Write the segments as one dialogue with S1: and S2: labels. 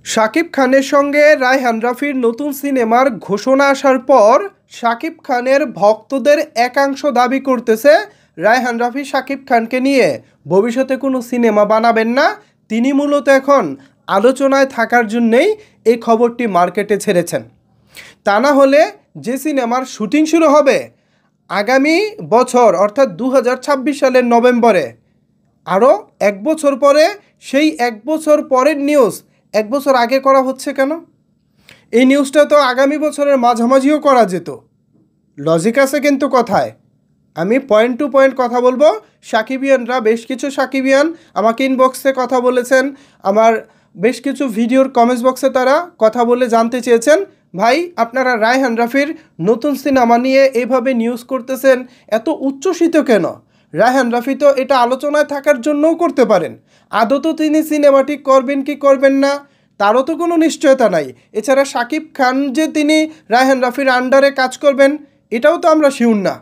S1: শাকিব খানের সঙ্গে রায়হান রাফির নতুন সিনেমার ঘোষণা আসার পর শাকিব খানের ভক্তদের একাংশ দাবি করতেছে রায়হান রাফি শাকিব খানকে নিয়ে ভবিষ্যতে কোনো সিনেমা বানাবেন না। তিনি মূলত এখন আলোচনায় থাকার জন্যেই এই খবরটি মার্কেটে ছেড়েছেন। তা না হলে যে সিনেমার শুটিং শুরু হবে আগামী বছর অর্থাৎ 2026 সালের নভেম্বরে, আরও এক বছর পরে, সেই এক বছর পরের নিউজ এক বছর আগে করা হচ্ছে কেন? এই নিউজটা তো আগামী বছরের মাঝামাঝিও করা যেত। লজিক আছে কিন্তু কথায়। আমি পয়েন্ট টু পয়েন্ট কথা বলবো। সাকিবিয়ানরা, বেশ কিছু সাকিবিয়ান আমাকে ইনবক্সে কথা বলেছেন, আমার বেশ কিছু ভিডিওর কমেন্টস বক্সে তারা কথা বলে জানতে চেয়েছেন, ভাই আপনারা রায়হান রাফির নতুন সিনেমা নিয়ে এইভাবে নিউজ করতেছেন, এত উচ্ছ্বসিত কেন? রায়হান রাফি তো এটা আলোচনায় থাকার জন্যও করতে পারেন। আদৌ তিনি সিনেমাটি করবেন কি করবেন না তারও তো কোনো নিশ্চয়তা নাই। এছাড়া শাকিব খান যে তিনি রায়হান রাফির আন্ডারে কাজ করবেন এটাও তো আমরা শিওর না।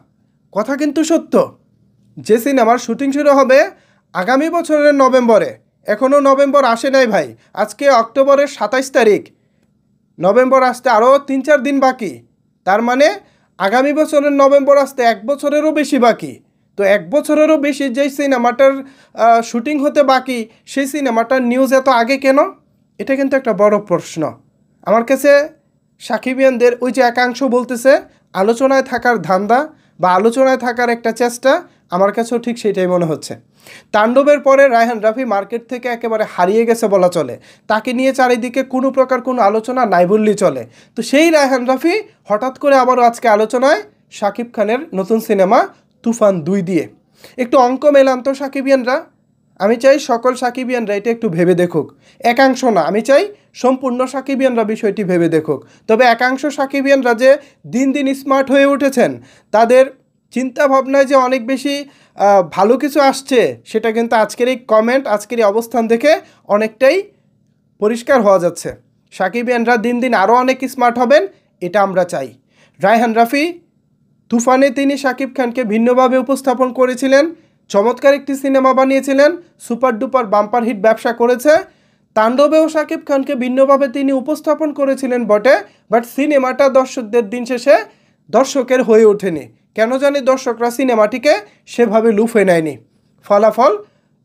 S1: কথা কিন্তু সত্য। যে সিনেমার শুটিং শুরু হবে আগামী বছরের নভেম্বরে, এখনও নভেম্বর আসে নাই ভাই, আজকে অক্টোবরের 27 তারিখ, নভেম্বর আসতে আরও 3-4 দিন বাকি। তার মানে আগামী বছরের নভেম্বর আসতে এক বছরেরও বেশি বাকি। তো এক বছরেরও বেশি যেই সিনেমাটার শুটিং হতে বাকি, সেই সিনেমাটার নিউজ এত আগে কেন? এটা কিন্তু একটা বড় প্রশ্ন আমার কাছে। সাকিবিয়ানদের ওই যে একাংশ বলতেছে আলোচনায় থাকার ধান্দা বা আলোচনায় থাকার একটা চেষ্টা, আমার কাছেও ঠিক সেটাই মনে হচ্ছে। তাণ্ডবের পরে রায়হান রাফি মার্কেট থেকে একেবারে হারিয়ে গেছে বলা চলে। তাকে নিয়ে চারিদিকে কোনো প্রকার কোনো আলোচনা নাই বললেই চলে। তো সেই রায়হান রাফি হঠাৎ করে আবারও আজকে আলোচনায় শাকিব খানের নতুন সিনেমা তুফান 2 দিয়ে। একটু অঙ্ক মেলান তো সাকিবিয়ানরা। আমি চাই সকল সাকিবিয়ানরা এটা একটু ভেবে দেখুক। একাংশ না, আমি চাই সম্পূর্ণ সাকিবিয়ানরা বিষয়টি ভেবে দেখুক। তবে একাংশ সাকিবিয়ানরা যে দিন দিন স্মার্ট হয়ে উঠেছেন, তাদের চিন্তা ভাবনায় যে অনেক বেশি ভালো কিছু আসছে, সেটা কিন্তু আজকের এই কমেন্ট, আজকের এই অবস্থান দেখে অনেকটাই পরিষ্কার হওয়া যাচ্ছে। সাকিবিয়ানরা দিন দিন আরও অনেক স্মার্ট হবেন, এটা আমরা চাই। রায়হান রাফি তুফানে তিনি শাকিব খানকে ভিন্নভাবে উপস্থাপন করেছিলেন, চমৎকার একটি সিনেমা বানিয়েছিলেন, সুপার ডুপার বাম্পার হিট ব্যবসা করেছে। তাণ্ডবেও শাকিব খানকে ভিন্নভাবে তিনি উপস্থাপন করেছিলেন বটে, বাট সিনেমাটা দর্শকদের দিন শেষে দর্শকের হয়ে ওঠেনি। কেন জানি দর্শকরা সিনেমাটিকে সেভাবে লুফে নেয়নি। ফলাফল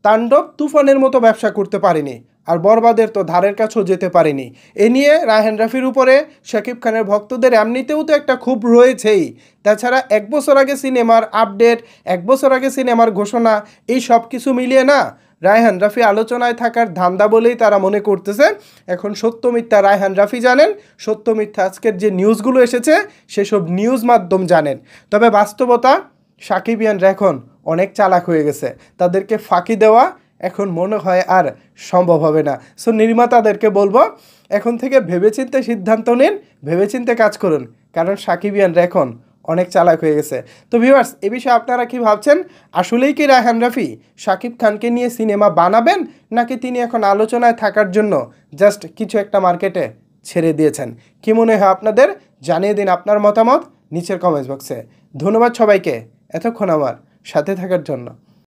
S1: তাণ্ডব তুফানের মতো ব্যবসা করতে পারেনি, আর বরবাদের তো ধারের কাছেও যেতে পারেনি। এ নিয়ে রায়হান রাফির উপরে শাকিব খানের ভক্তদের এমনিতেও তো একটা ক্ষোভ রয়েছেই। তাছাড়া এক বছর আগে সিনেমার আপডেট, এক বছর আগে সিনেমার ঘোষণা, এই সব কিছু মিলিয়ে না রায়হান রাফি আলোচনায় থাকার ধান্দা বলেই তারা মনে করতেছে। এখন সত্য মিথ্যা রায়হান রাফি জানেন, সত্য মিথ্যা আজকের যে নিউজগুলো এসেছে সেসব নিউজ মাধ্যম জানেন। তবে বাস্তবতা, সাকিবিয়ানরা এখন অনেক চালাক হয়ে গেছে। তাদেরকে ফাঁকি দেওয়া এখন মনে হয় আর সম্ভব হবে না। সো নির্মাতাদেরকে বলবো, এখন থেকে ভেবেচিন্তে সিদ্ধান্ত নিন, ভেবেচিন্তে কাজ করুন, কারণ সাকিবিয়ানরা এখন অনেক চালাক হয়ে গেছে। তো ভিউয়ার্স, এ বিষয়ে আপনারা কি ভাবছেন? আসলেই কি রায়হান রাফি শাকিব খানকে নিয়ে সিনেমা বানাবেন, নাকি তিনি এখন আলোচনায় থাকার জন্য জাস্ট কিছু একটা মার্কেটে ছেড়ে দিয়েছেন? কি মনে হয় আপনাদের? জানিয়ে দিন আপনার মতামত নিচের কমেন্টস বক্সে। ধন্যবাদ সবাইকে এতক্ষণ আমার সাথে থাকার জন্য।